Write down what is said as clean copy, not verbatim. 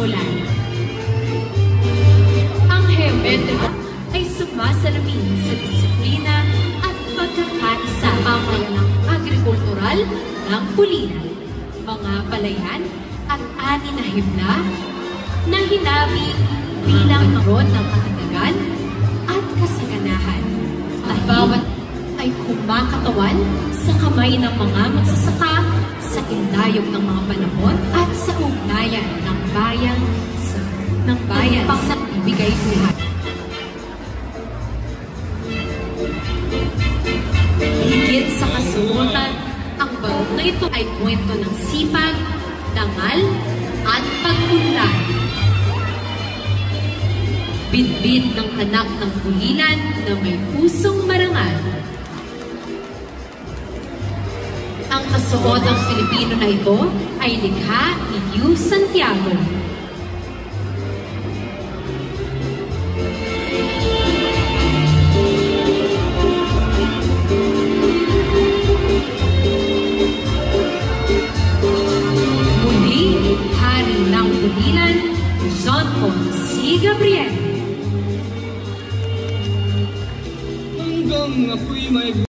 simulan. Ang geometrika ay sumasalamin sa disiplina at pagkakaisa pamayalang agrikultural ng Pulilan, mga palayan at ani na himla na hinabi bilang aron ng katagagan at kasaganahan. At bawat ay kumakatawan sa kamay ng mga magsasaka sa indayog ng mga panahon at sa ugnayan ng bayan sa ibigay buhay. Higit sa kasuotan, ang barok na ito ay kwento ng sipag, dangal, at pag-unlad. Bitbit ng anak ng Pulilan na may pusong marangal. Ang kasuotang Filipino na ito ay likha ni Yu Santiago. Muli, Hari ng Pulilan, John Paul C. Gabriel. Hanggang ako'y may